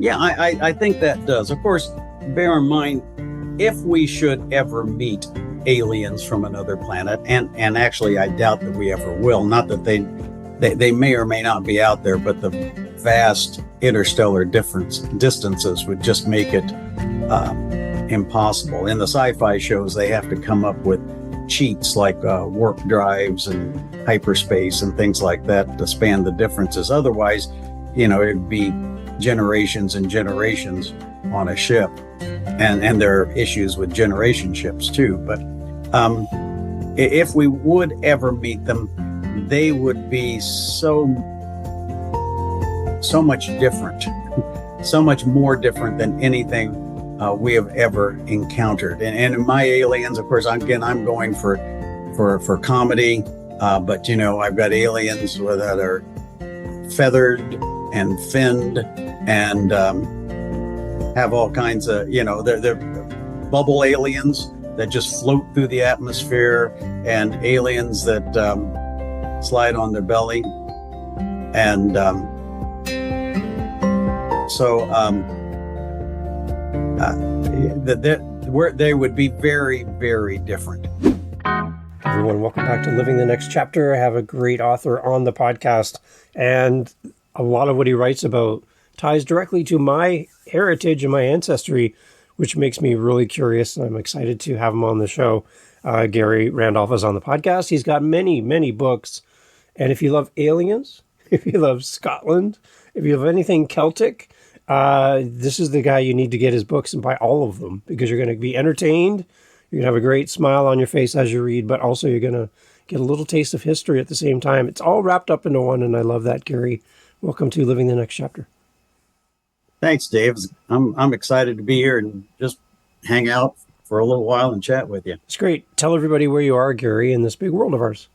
Yeah, I think that does. Of course, bear in mind, if we should ever meet aliens from another planet, and actually I doubt that we ever will, not that they may or may not be out there, but the vast interstellar distances would just make it impossible. In the sci-fi shows, they have to come up with cheats like warp drives and hyperspace and things like that to span the differences. Otherwise, it'd be generations and generations on a ship, and there are issues with generation ships too. But if we would ever meet them, they would be so much different, so much more different than anything we have ever encountered. And in my aliens, of course, again, I'm going for comedy, but I've got aliens that are feathered and finned and have all kinds of, they're bubble aliens that just float through the atmosphere, and aliens that slide on their belly. And they would be very, very different. Everyone, welcome back to Living the Next Chapter. I have a great author on the podcast, and a lot of what he writes about ties directly to my heritage and my ancestry, which makes me really curious, and I'm excited to have him on the show. Gary Randolph is on the podcast. He's got many, many books, and if you love aliens, if you love Scotland, if you love anything Celtic, this is the guy you need to get his books and buy all of them, because you're going to be entertained. You're going to have a great smile on your face as you read, but also you're going to get a little taste of history at the same time. It's all wrapped up into one, and I love that, Gary. Welcome to Living the Next Chapter. Thanks, Dave. I'm excited to be here and just hang out for a little while and chat with you. It's great. Tell everybody where you are, Gary, in this big world of ours.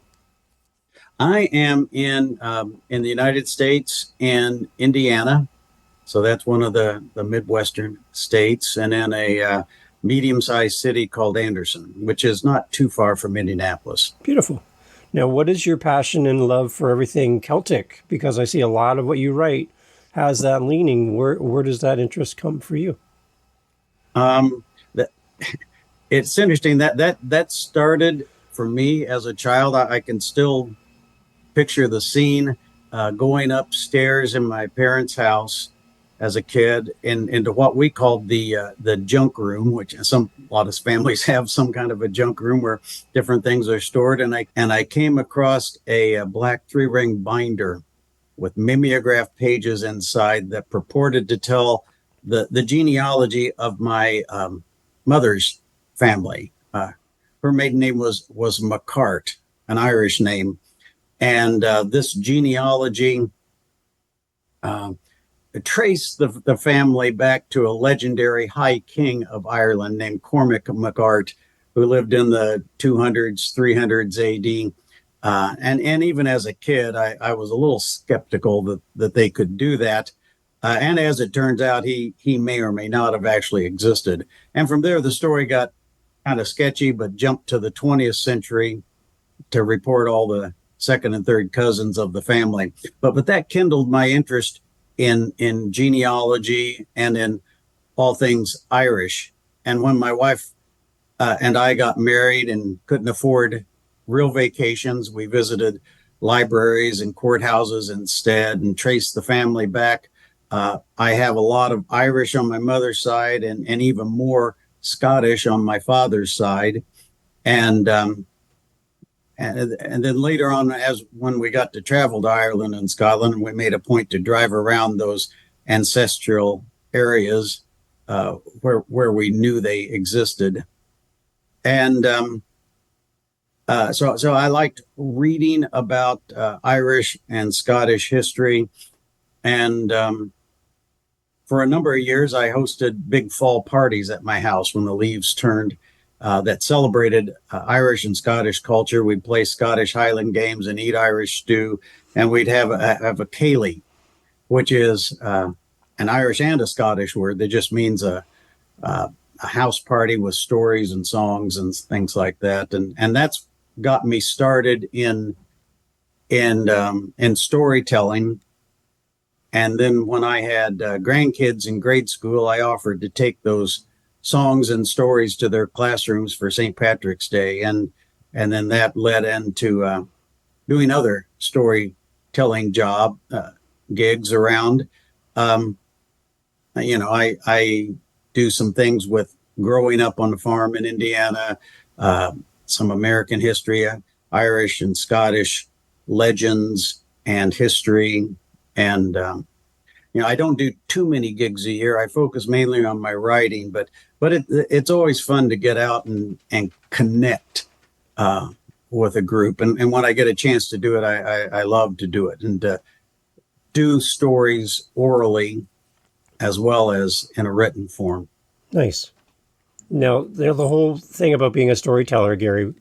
I am in the United States and Indiana. So that's one of the Midwestern states, and in a medium-sized city called Anderson, which is not too far from Indianapolis. Beautiful. Now, what is your passion and love for everything Celtic? Because I see a lot of what you write has that leaning. Where does that interest come for you? It's interesting that started for me as a child. I can still picture the scene going upstairs in my parents' house as a kid into what we called the junk room, which a lot of families have some kind of a junk room where different things are stored. And I came across a black 3-ring binder with mimeograph pages inside that purported to tell the genealogy of my mother's family. Her maiden name was McCart, an Irish name. And this genealogy traced the family back to a legendary high king of Ireland named Cormac MacArt, who lived in the 200s, 300s AD. And even as a kid, I was a little skeptical that they could do that. And as it turns out, he may or may not have actually existed. And from there, the story got kind of sketchy, but jumped to the 20th century to report all the second and third cousins of the family. But that kindled my interest in genealogy and in all things Irish. And when my wife and I got married and couldn't afford real vacations, we visited libraries and courthouses instead and traced the family back. I have a lot of Irish on my mother's side and even more Scottish on my father's side. And then later on, when we got to travel to Ireland and Scotland, we made a point to drive around those ancestral areas where we knew they existed. And so I liked reading about Irish and Scottish history. And for a number of years, I hosted big fall parties at my house when the leaves turned. That celebrated Irish and Scottish culture. We'd play Scottish Highland games and eat Irish stew, and we'd have a ceilidh, which is an Irish and a Scottish word that just means a house party with stories and songs and things like that. And that's got me started in storytelling. And then when I had grandkids in grade school, I offered to take those songs and stories to their classrooms for St. Patrick's Day, and then that led into doing other storytelling gigs around. Um, I do some things with growing up on the farm in Indiana, uh, some American history, Irish and Scottish legends and history, and I don't do too many gigs a year. I focus mainly on my writing, but it's always fun to get out and connect uh, with a group. And when I get a chance to do it, I love to do it and do stories orally as well as in a written form. Nice. Now, the whole thing about being a storyteller, Gary,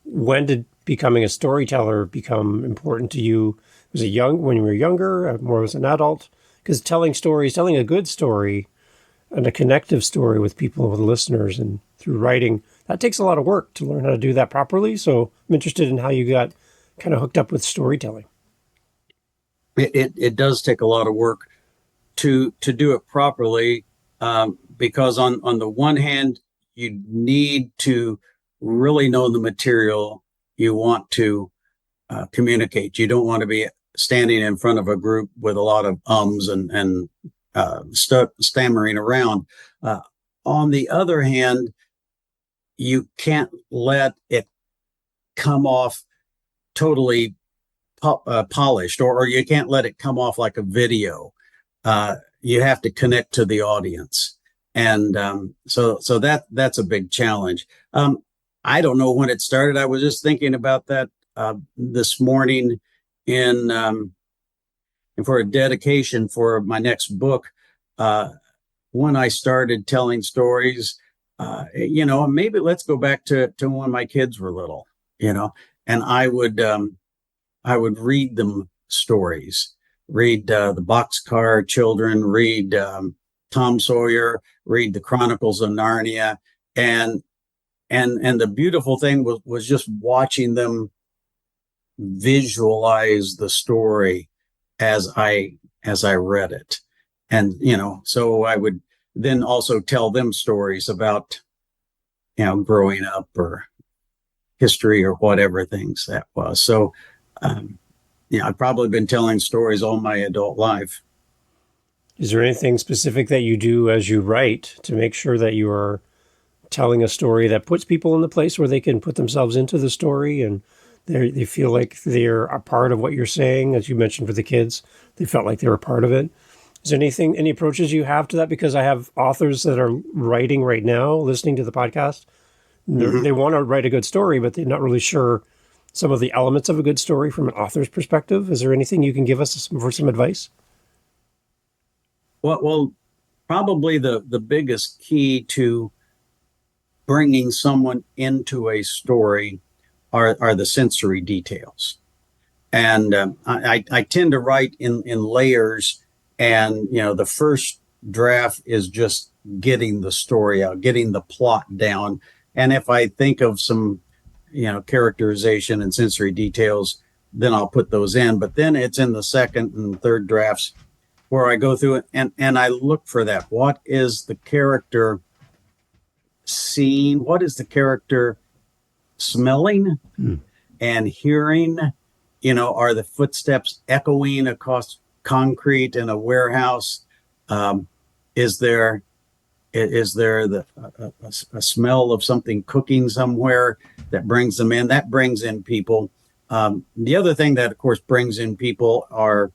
when did becoming a storyteller become important to you? Was it when you were younger, more as an adult? Because telling stories, telling a good story and a connective story with people, with listeners, and through writing, that takes a lot of work to learn how to do that properly. So I'm interested in how you got kind of hooked up with storytelling. It does take a lot of work to do it properly, because on the one hand, you need to really know the material you want to communicate. You don't want to be standing in front of a group with a lot of ums and stammering around. On the other hand, you can't let it come off totally polished, or you can't let it come off like a video. You have to connect to the audience, and so that's a big challenge. I don't know when it started. I was just thinking about that this morning in for a dedication for my next book. When I started telling stories, maybe let's go back to when my kids were little, and I would read them stories, read the Boxcar Children, read Tom Sawyer, read the Chronicles of Narnia, and the beautiful thing was just watching them visualize the story as I read it, and so I would then also tell them stories about growing up or history or whatever things that was. So I've probably been telling stories all my adult life. Is there anything specific that you do as you write to make sure that you are telling a story that puts people in the place where they can put themselves into the story and they feel like they're a part of what you're saying? As you mentioned for the kids, they felt like they were part of it. Is there any approaches you have to that? Because I have authors that are writing right now, listening to the podcast. Mm-hmm. They want to write a good story, but they're not really sure some of the elements of a good story from an author's perspective. Is there anything you can give us for some advice? Well, probably the biggest key to bringing someone into a story are the sensory details. And I tend to write in layers, and the first draft is just getting the story out, getting the plot down. And if I think of some characterization and sensory details, then I'll put those in. But then it's in the second and third drafts where I go through it and I look for that. What is the character seeing? What is the character smelling and hearing? Are the footsteps echoing across concrete in a warehouse? Is there a smell of something cooking somewhere that brings them in? That brings in people. The other thing that, of course, brings in people are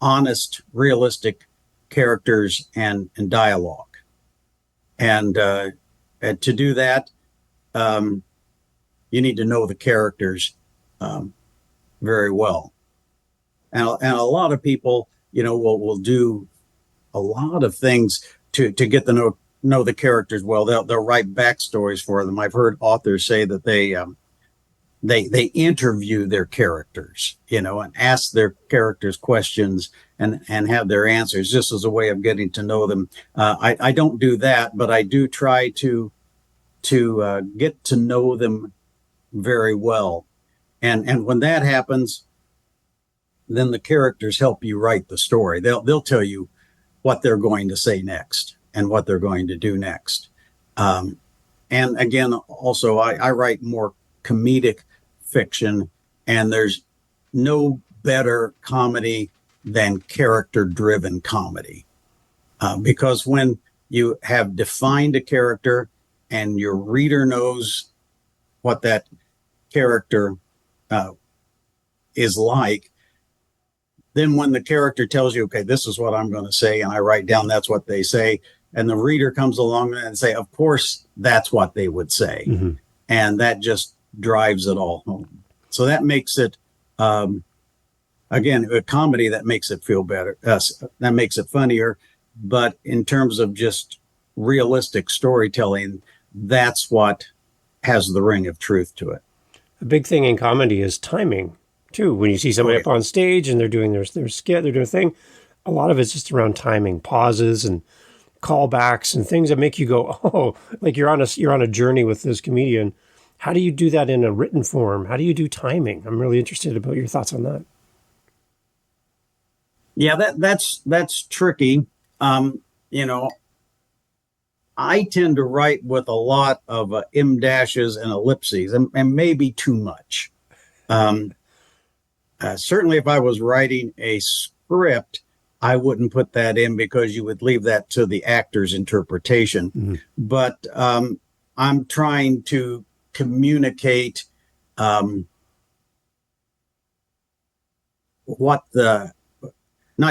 honest, realistic characters and dialogue. And to do that, you need to know the characters very well. And a lot of people, will do a lot of things to get to know the characters well. They'll write backstories for them. I've heard authors say that they interview their characters, and ask their characters questions and have their answers just as a way of getting to know them. I don't do that, but I do try to get to know them very well. And when that happens, then the characters help you write the story. They'll tell you what they're going to say next and what they're going to do next. And again, also, I write more comedic fiction, and there's no better comedy than character-driven comedy. Because when you have defined a character and your reader knows what that character is like, then when the character tells you, okay, this is what I'm going to say, and I write down that's what they say, and the reader comes along and say, of course, that's what they would say. Mm-hmm. And that just drives it all home. So that makes it, again, a comedy that makes it feel better. That makes it funnier. But in terms of just realistic storytelling, that's what has the ring of truth to it. A big thing in comedy is timing, too. When you see somebody up on stage and they're doing their skit, they're doing a thing, a lot of it's just around timing, pauses and callbacks and things that make you go, oh, like you're on a journey with this comedian. How do you do that in a written form? How do you do timing? I'm really interested about your thoughts on that. Yeah, that's tricky. I tend to write with a lot of em dashes and ellipses, and maybe too much. Certainly, if I was writing a script, I wouldn't put that in because you would leave that to the actor's interpretation. Mm-hmm. But I'm trying to communicate not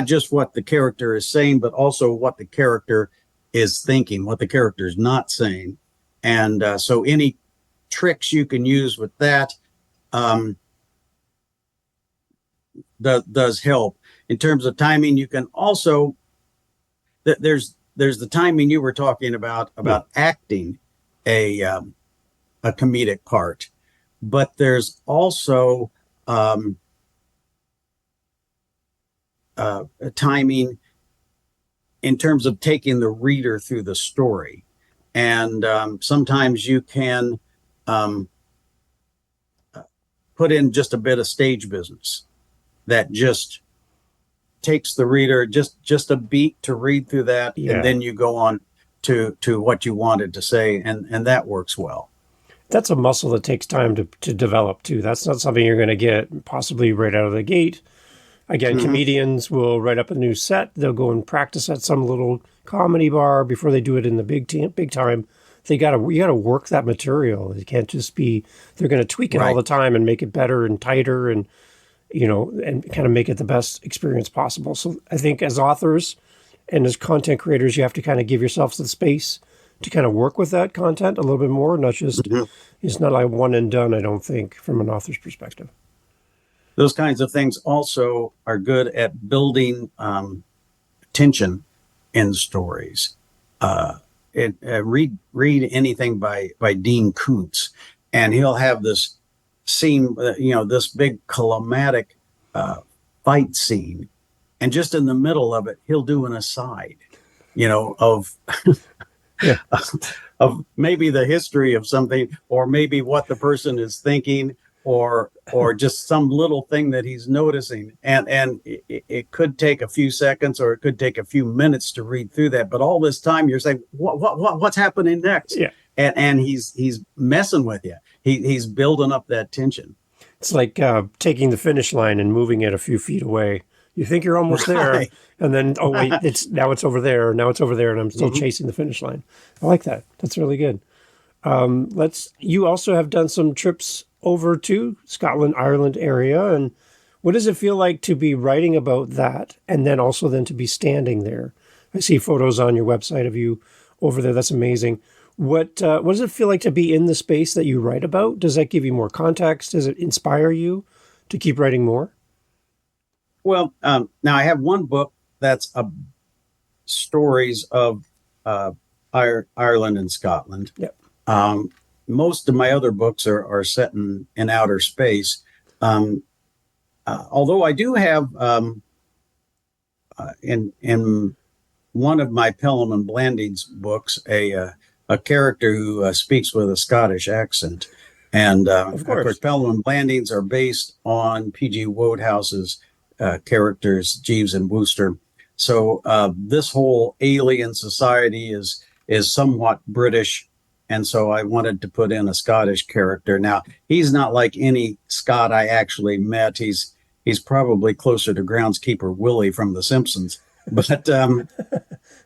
just what the character is saying, but also what the character is thinking, what the character is not saying. And so any tricks you can use with that does help. In terms of timing, you can also, there's the timing you were talking about acting a comedic part, but there's also timing in terms of taking the reader through the story. And sometimes you can put in just a bit of stage business that just takes the reader just a beat to read through that. Yeah. And then you go on to what you wanted to say. And that works well. That's a muscle that takes time to develop too. That's not something you're going to get possibly right out of the gate. Again, mm-hmm. Comedians will write up a new set. They'll go and practice at some little comedy bar before they do it in the big time. You got to work that material. It can't just be, they're going to tweak it all the time and make it better and tighter and, and kind of make it the best experience possible. So I think as authors and as content creators, you have to kind of give yourself the space to kind of work with that content a little bit more, not just, mm-hmm. It's not like one and done, I don't think, from an author's perspective. Those kinds of things also are good at building tension in stories. Read anything by Dean Koontz, and he'll have this scene, this big climatic fight scene, and just in the middle of it, he'll do an aside, of yeah. of maybe the history of something, or maybe what the person is thinking, or just some little thing that he's noticing. And it could take a few seconds or it could take a few minutes to read through that. But all this time you're saying, what's happening next? Yeah. And he's messing with you. He's building up that tension. It's like taking the finish line and moving it a few feet away. You think you're almost there, and then, oh, wait, now it's over there, and I'm still mm-hmm. chasing the finish line. I like that. That's really good. You also have done some trips over to Scotland, Ireland area. And what does it feel like to be writing about that and then also then to be standing there? I see photos on your website of you over there. That's amazing. What does it feel like to be in the space that you write about? Does that give you more context? Does it inspire you to keep writing more? Well, now I have one book that's stories of Ireland and Scotland. Yep. Most of my other books are set in outer space. Although I do have in one of my Pelham and Blanding's books a character who speaks with a Scottish accent, and of course Pelham and Blanding's are based on P.G. Wodehouse's characters, Jeeves and Wooster. So this whole alien society is somewhat British, and so I wanted to put in a Scottish character. Now he's not like any Scot I actually met. He's probably closer to groundskeeper Willie from The Simpsons. But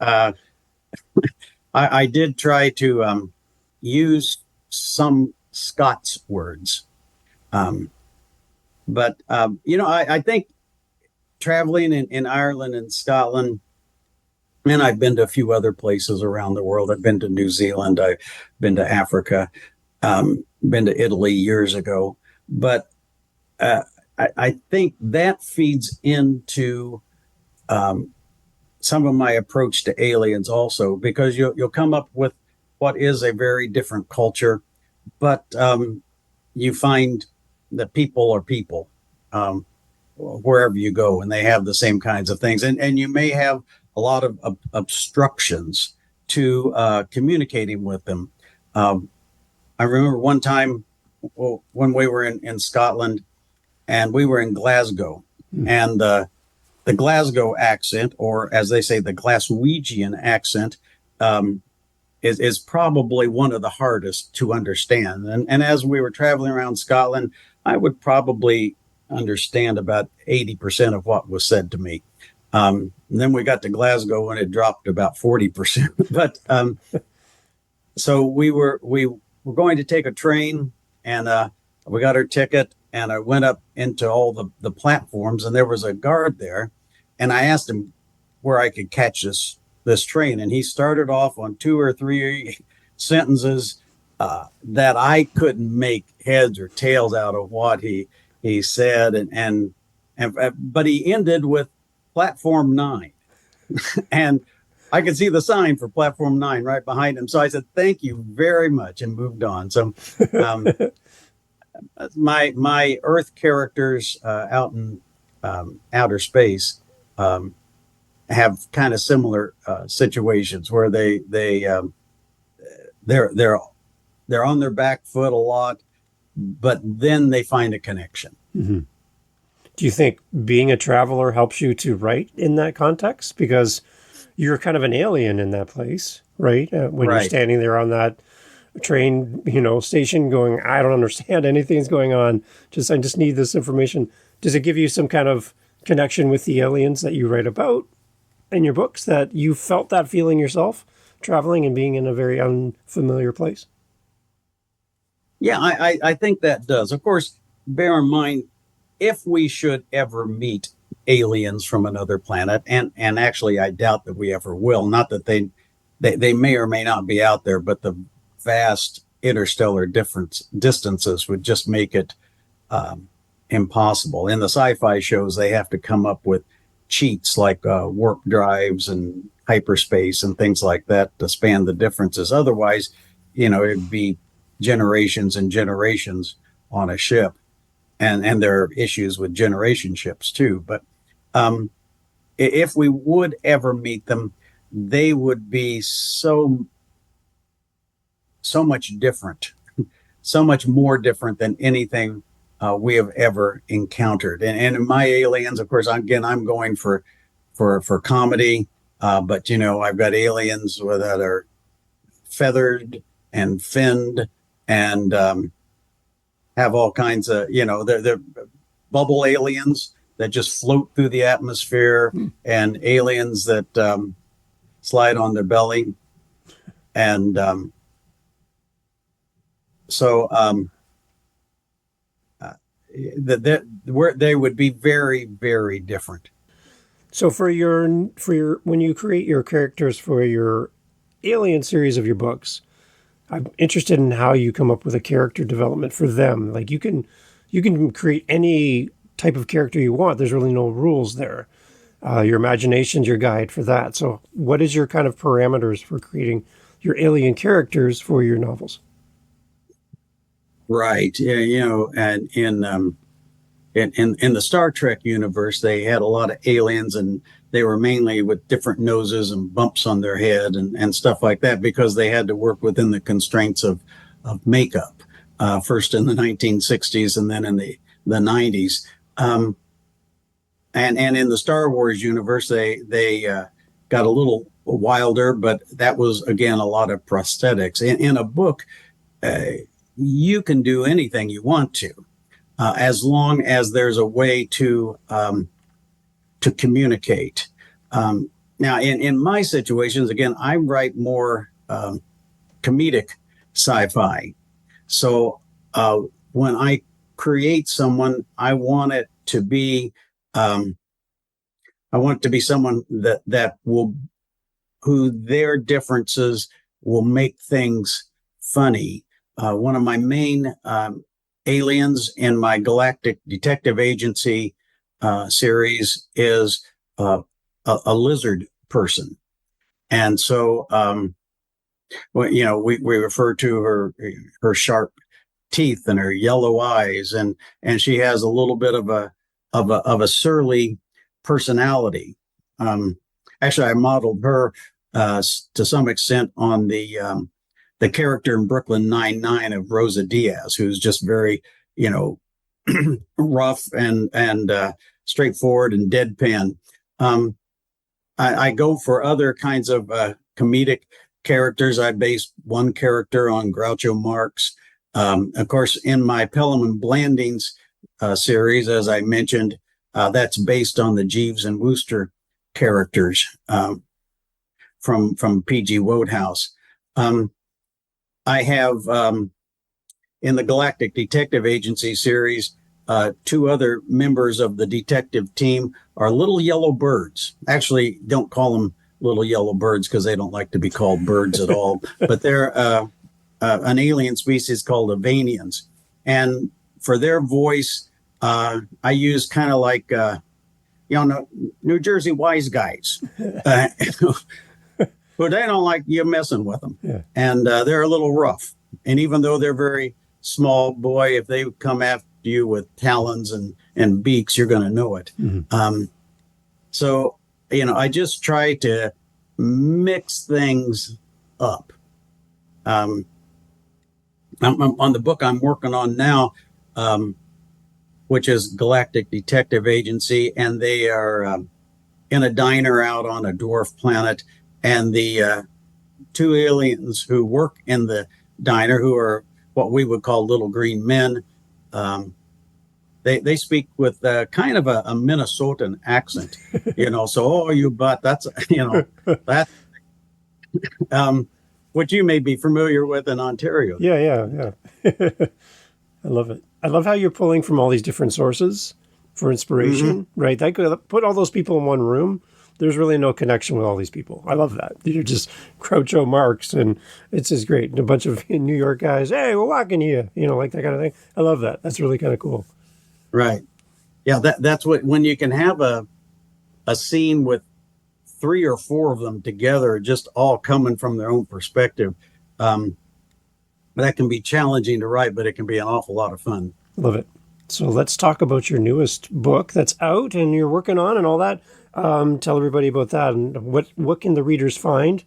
uh, I did try to use some Scots words. Um, I think traveling in Ireland and Scotland, and I've been to a few other places around the world. I've been to New Zealand. I've been to Africa, been to Italy years ago. But I think that feeds into some of my approach to aliens also, because you'll come up with what is a very different culture, but you find that people are people wherever you go, and they have the same kinds of things. And you may have a lot of obstructions to communicating with them. I remember one time when we were in Scotland, and we were in Glasgow, and the Glasgow accent, or as they say, the Glaswegian accent, is probably one of the hardest to understand. And as we were traveling around Scotland, I would probably understand about 80% of what was said to me. Then we got to Glasgow and it dropped about 40%. But so we were going to take a train, and we got our ticket, and I went up into all the platforms, and there was a guard there, and I asked him where I could catch this train, and he started off on 2 or 3 sentences that I couldn't make heads or tails out of what he said, and but he ended with platform 9, and I could see the sign for platform 9 right behind him. So I said, "Thank you very much," and moved on. So my Earth characters out in outer space have kind of similar situations where they're on their back foot a lot, but then they find a connection. Mm-hmm. Do you think being a traveler helps you to write in that context? Because you're kind of an alien in that place, right? When you're standing there on that train, station going, I don't understand anything that's going on. I just need this information. Does it give you some kind of connection with the aliens that you write about in your books, that you felt that feeling yourself, traveling and being in a very unfamiliar place? Yeah, I think that does. Of course, bear in mind, if we should ever meet aliens from another planet, and actually I doubt that we ever will, not that they may or may not be out there, but the vast interstellar distances would just make it impossible. In the sci-fi shows, they have to come up with cheats like warp drives and hyperspace and things like that to span the differences. Otherwise, it'd be generations and generations on a ship. And there are issues with generation ships too. But if we would ever meet them, they would be so much different, so much more different than anything we have ever encountered. And in my aliens, of course, I'm going for comedy, but I've got aliens that are feathered and finned and have all kinds of, they're bubble aliens that just float through the atmosphere, and aliens that slide on their belly. And they would be very, very different. So for your when you create your characters for your Alien series of your books, I'm interested in how you come up with a character development for them. Like you can create any type of character you want. There's really no rules there. Your imagination's your guide for that. So what is your kind of parameters for creating your alien characters for your novels? Right. Yeah, and in the Star Trek universe, they had a lot of aliens, and they were mainly with different noses and bumps on their head and stuff like that, because they had to work within the constraints of makeup, first in the 1960s and then in the 90s. and in the Star Wars universe, they got a little wilder, but that was again a lot of prosthetics. In a book, uh, you can do anything you want to, as long as there's a way to communicate. Now, in my situations, again, I write more comedic sci-fi. So when I create someone, um, I want it to be someone that will who their differences will make things funny. One of my main aliens in my Galactic Detective Agency series is a lizard person, and so well, we refer to her sharp teeth and her yellow eyes, and she has a little bit of a surly personality. Um, Actually, I modeled her to some extent on the character in Brooklyn Nine-Nine of Rosa Diaz, who's just very, you know, rough and straightforward and deadpan. Um, I go for other kinds of comedic characters. I based one character on Groucho Marx. Of course, in my Pelham and Blandings series, as I mentioned, that's based on the Jeeves and Wooster characters from P.G. Wodehouse. I have in the Galactic Detective Agency series, two other members of the detective team are little yellow birds. Actually, don't call them little yellow birds because they don't like to be called birds at all. But they're an alien species called Avanians. And for their voice, I use kind of like, New Jersey wise guys. But they don't like you messing with them. Yeah. And they're a little rough. And even though they're very small, boy, if they come after you with talons and beaks, you're going to know it. Mm-hmm. So, I just try to mix things up. On the book I'm working on now, which is Galactic Detective Agency, and they are in a diner out on a dwarf planet, and the two aliens who work in the diner, who are what we would call little green men, they speak with kind of a Minnesotan accent, So, oh, you butt, that's that, what you may be familiar with in Ontario. Yeah. I love it. I love how you're pulling from all these different sources for inspiration, mm-hmm. right? That could put all those people in one room. There's really no connection with all these people. I love that. You're just Groucho Marx, and it's just great. And a bunch of New York guys, hey, we're walking here, like that kind of thing. I love that. That's really kind of cool. Right. Yeah, that's when you can have a scene with 3 or 4 of them together, just all coming from their own perspective. That can be challenging to write, but it can be an awful lot of fun. Love it. So let's talk about your newest book that's out and you're working on and all that. Tell everybody about that, and what can the readers find?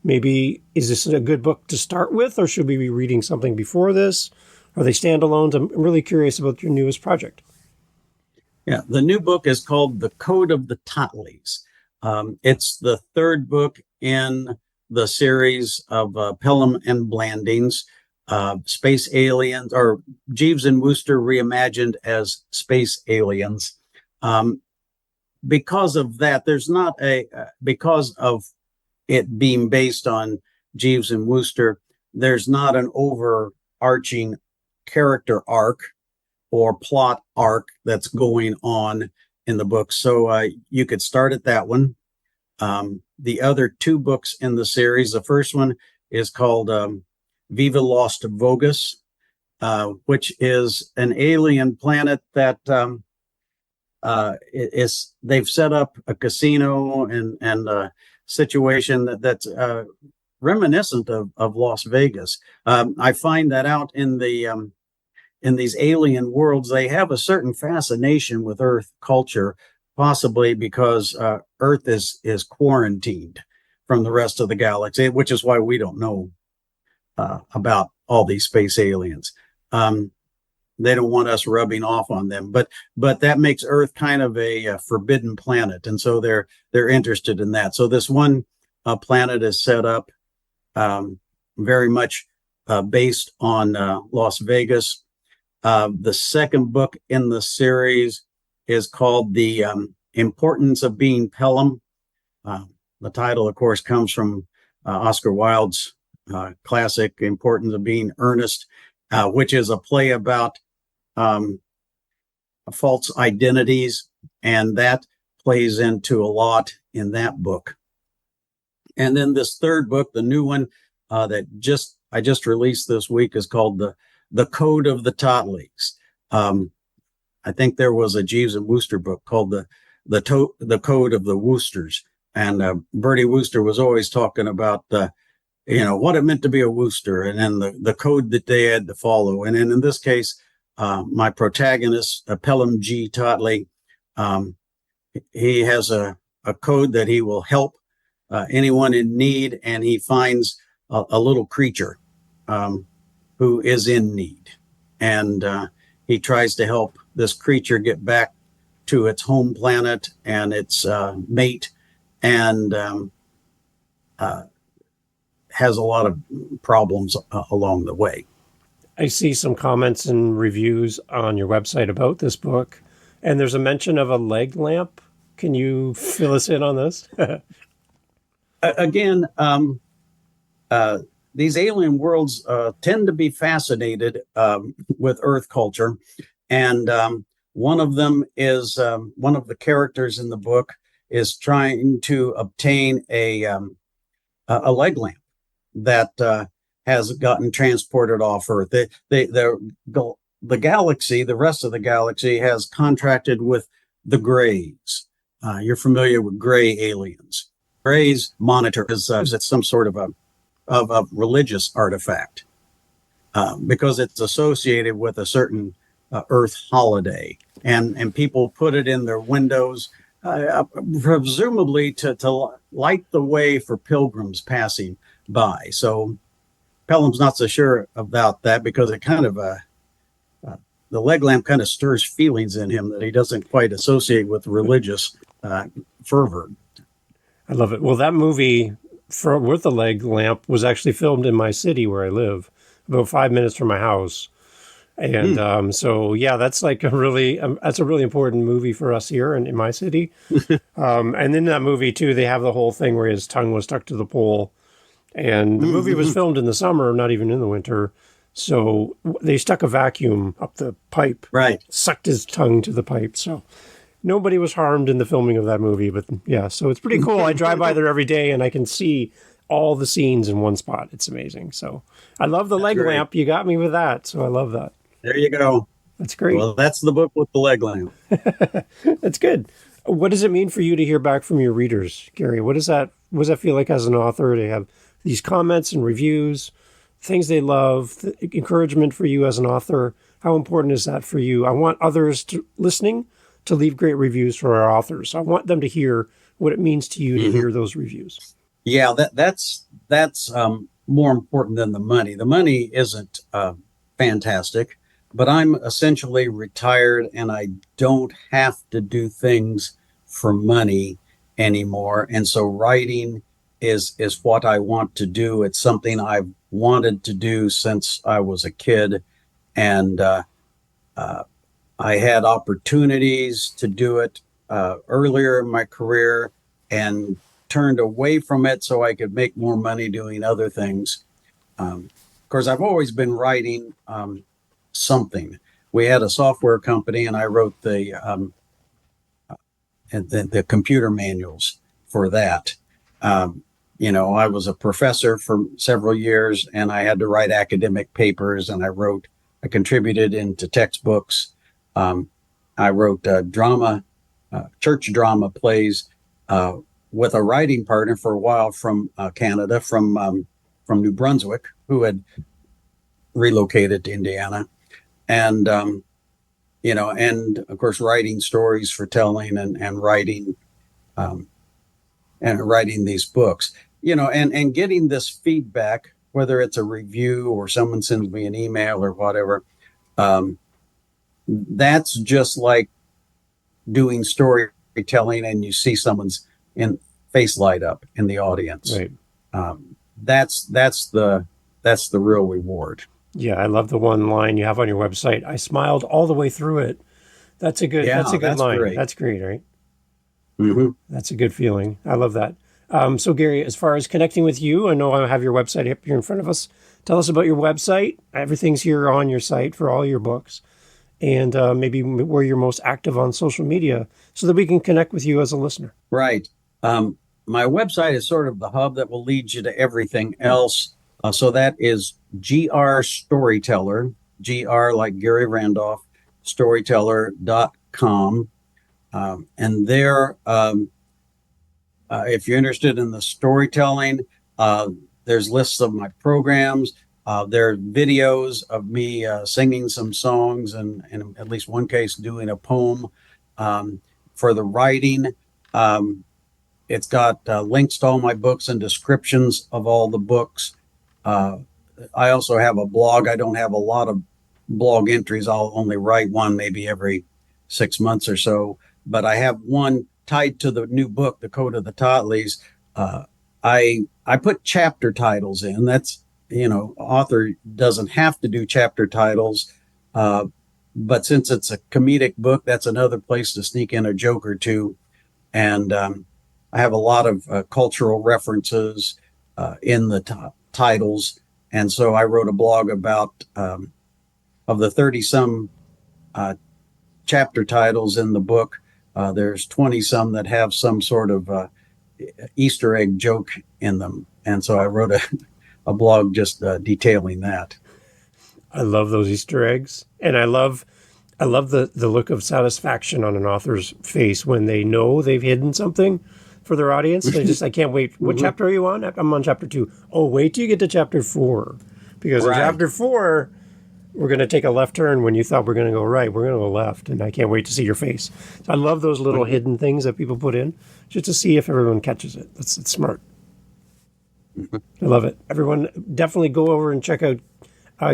Maybe, is this a good book to start with, or should we be reading something before this? Are they standalones? I'm really curious about your newest project. Yeah, the new book is called The Code of the Totleys. It's the 3rd book in the series of Pelham and Blandings, Space Aliens, or Jeeves and Wooster reimagined as Space Aliens. Because of that, there's not because of it being based on Jeeves and Wooster, there's not an overarching character arc or plot arc that's going on in the book. So you could start at that one. The other 2 books in the series, the first one is called Viva Lost Vogus, which is an alien planet that they've set up a casino and a situation that's reminiscent of Las Vegas. I find that out in these alien worlds, they have a certain fascination with Earth culture, possibly because Earth is quarantined from the rest of the galaxy, which is why we don't know about all these space aliens. they don't want us rubbing off on them. But that makes Earth kind of a forbidden planet, and so they're interested in that. So this one planet is set up very much based on Las Vegas. The second book in the series is called The Importance of Being Pelham. The title, of course, comes from Oscar Wilde's classic Importance of Being Earnest, which is a play about false identities, and that plays into a lot in that book. And then this third book, the new one that I just released this week, is called The Code of the Totleys. I think there was a Jeeves and Wooster book called the Code of the Woosters, and Bertie Wooster was always talking about what it meant to be a Wooster, and then the code that they had to follow. And then in this case, my protagonist, Pelham G. Totley, he has a code that he will help anyone in need, and he finds a little creature who is in need, and he tries to help this creature get back to its home planet and its mate, and has a lot of problems along the way. I see some comments and reviews on your website about this book, and there's a mention of a leg lamp. Can you fill us in on this? Again, these alien worlds tend to be fascinated with Earth culture, and one of them is one of the characters in the book is trying to obtain a leg lamp that has gotten transported off Earth. The galaxy, the rest of the galaxy, has contracted with the Greys. You're familiar with Grey aliens. Greys monitor is it's some sort of a religious artifact because it's associated with a certain Earth holiday, and people put it in their windows, presumably to light the way for pilgrims passing by. So Pelham's not so sure about that because it kind of the leg lamp kind of stirs feelings in him that he doesn't quite associate with religious fervor. I love it. Well, that movie with the leg lamp was actually filmed in my city where I live, about 5 minutes from my house. And so, yeah, that's like that's a really important movie for us here in my city. And in that movie, too, they have the whole thing where his tongue was stuck to the pole. And the movie was filmed in the summer, not even in the winter. So they stuck a vacuum up the pipe, right? Sucked his tongue to the pipe. So nobody was harmed in the filming of that movie. But yeah, so it's pretty cool. I drive by there every day and I can see all the scenes in one spot. It's amazing. So I love the leg lamp. You got me with that. So I love that. There you go. That's great. Well, that's the book with the leg lamp. That's good. What does it mean for you to hear back from your readers, Gary? What does that feel like as an author to have these comments and reviews, things they love, encouragement for you as an author? How important is that for you? I want others listening to leave great reviews for our authors. I want them to hear what it means to you to hear those reviews. Yeah, that's more important than the money. The money isn't fantastic, but I'm essentially retired and I don't have to do things for money anymore. And so writing is what I want to do. It's something I've wanted to do since I was a kid. And I had opportunities to do it earlier in my career and turned away from it so I could make more money doing other things. Of course, I've always been writing something. We had a software company and I wrote the computer manuals for that. I was a professor for several years and I had to write academic papers and I contributed into textbooks. I wrote drama, church drama plays with a writing partner for a while from Canada, from New Brunswick, who had relocated to Indiana. And, and of course, writing stories for telling and writing these books, and getting this feedback, whether it's a review or someone sends me an email or whatever, that's just like doing storytelling and you see someone's face light up in the audience. Right. That's the real reward. Yeah, I love the one line you have on your website. I smiled all the way through it. That's a good line. Great. That's great, right? Mm-hmm. That's a good feeling. I love that. So Gary, as far as connecting with you, I know I have your website up here in front of us. Tell us about your website. Everything's here on your site for all your books, and maybe where you're most active on social media so that we can connect with you as a listener. Right. My website is sort of the hub that will lead you to everything else. So that is GR Storyteller, GR like Gary Randolph, storyteller.com. And there, if you're interested in the storytelling, there's lists of my programs. There are videos of me singing some songs and in at least one case doing a poem. For the writing, it's got links to all my books and descriptions of all the books. I also have a blog. I don't have a lot of blog entries. I'll only write one maybe every 6 months or so. But I have one tied to the new book, The Code of the Totleys. I put chapter titles in. That's, author doesn't have to do chapter titles. But since it's a comedic book, that's another place to sneak in a joke or two. And I have a lot of cultural references in the titles. And so I wrote a blog about, of the 30-some chapter titles in the book, there's 20-some that have some sort of Easter egg joke in them. And so I wrote a blog just detailing that. I love those Easter eggs. And I love the look of satisfaction on an author's face when they know they've hidden something for their audience. They I can't wait. What chapter are you on? I'm on chapter 2. Oh, wait till you get to chapter 4. Because in chapter 4, we're going to take a left turn when you thought we're going to go right. We're going to go left, and I can't wait to see your face. So I love those little hidden things that people put in just to see if everyone catches it. It's smart. I love it. Everyone, definitely go over and check out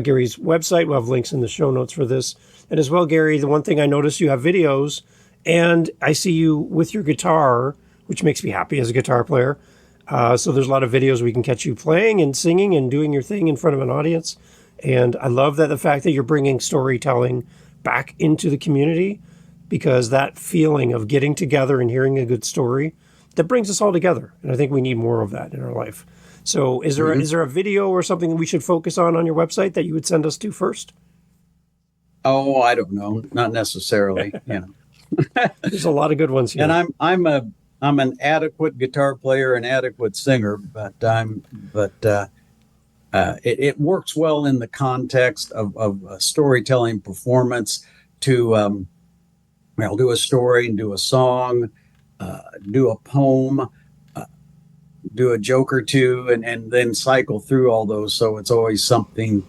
Gary's website. We'll have links in the show notes for this. And as well, Gary, the one thing I noticed, you have videos, and I see you with your guitar, which makes me happy as a guitar player. So there's a lot of videos we can catch you playing and singing and doing your thing in front of an audience. And I love that the fact that you're bringing storytelling back into the community, because that feeling of getting together and hearing a good story, that brings us all together. And I think we need more of that in our life. So is there a video or something that we should focus on your website that you would send us to first? Oh, I don't know. Not necessarily. There's a lot of good ones here. And I'm an adequate guitar player and adequate singer, but it works well in the context of a storytelling performance to do a story and do a song, do a poem, do a joke or two, and then cycle through all those. So it's always something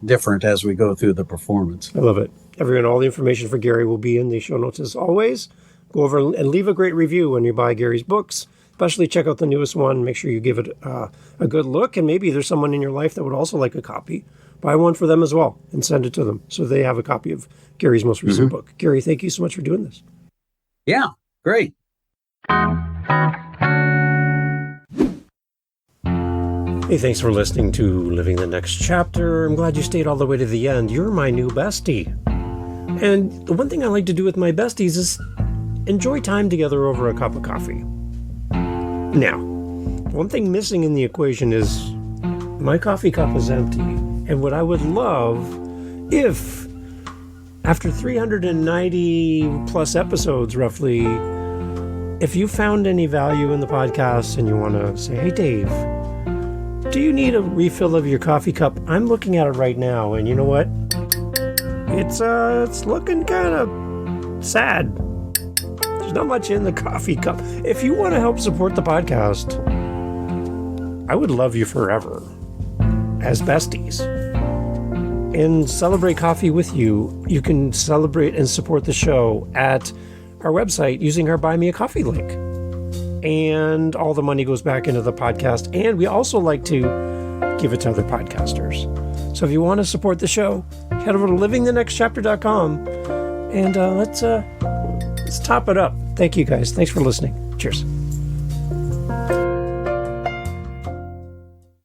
different as we go through the performance. I love it. Everyone, all the information for Gary will be in the show notes as always. Go over and leave a great review when you buy Gary's books. Especially check out the newest one. Make sure you give it a good look. And maybe there's someone in your life that would also like a copy. Buy one for them as well and send it to them so they have a copy of Gary's most recent book. Gary, thank you so much for doing this. Yeah, great. Hey, thanks for listening to Living the Next Chapter. I'm glad you stayed all the way to the end. You're my new bestie. And the one thing I like to do with my besties is enjoy time together over a cup of coffee. Now, one thing missing in the equation is my coffee cup is empty. And what I would love if, after 390 plus episodes roughly, if you found any value in the podcast and you want to say, hey, Dave, do you need a refill of your coffee cup? I'm looking at it right now, and you know what? It's looking kind of sad. There's not much in the coffee cup. If you want to help support the podcast, I would love you forever as besties and celebrate coffee with you. You can celebrate and support the show at our website using our Buy Me a Coffee link. And all the money goes back into the podcast. And we also like to give it to other podcasters. So if you want to support the show, head over to livingthenextchapter.com and let's top it up. Thank you guys. Thanks for listening. Cheers.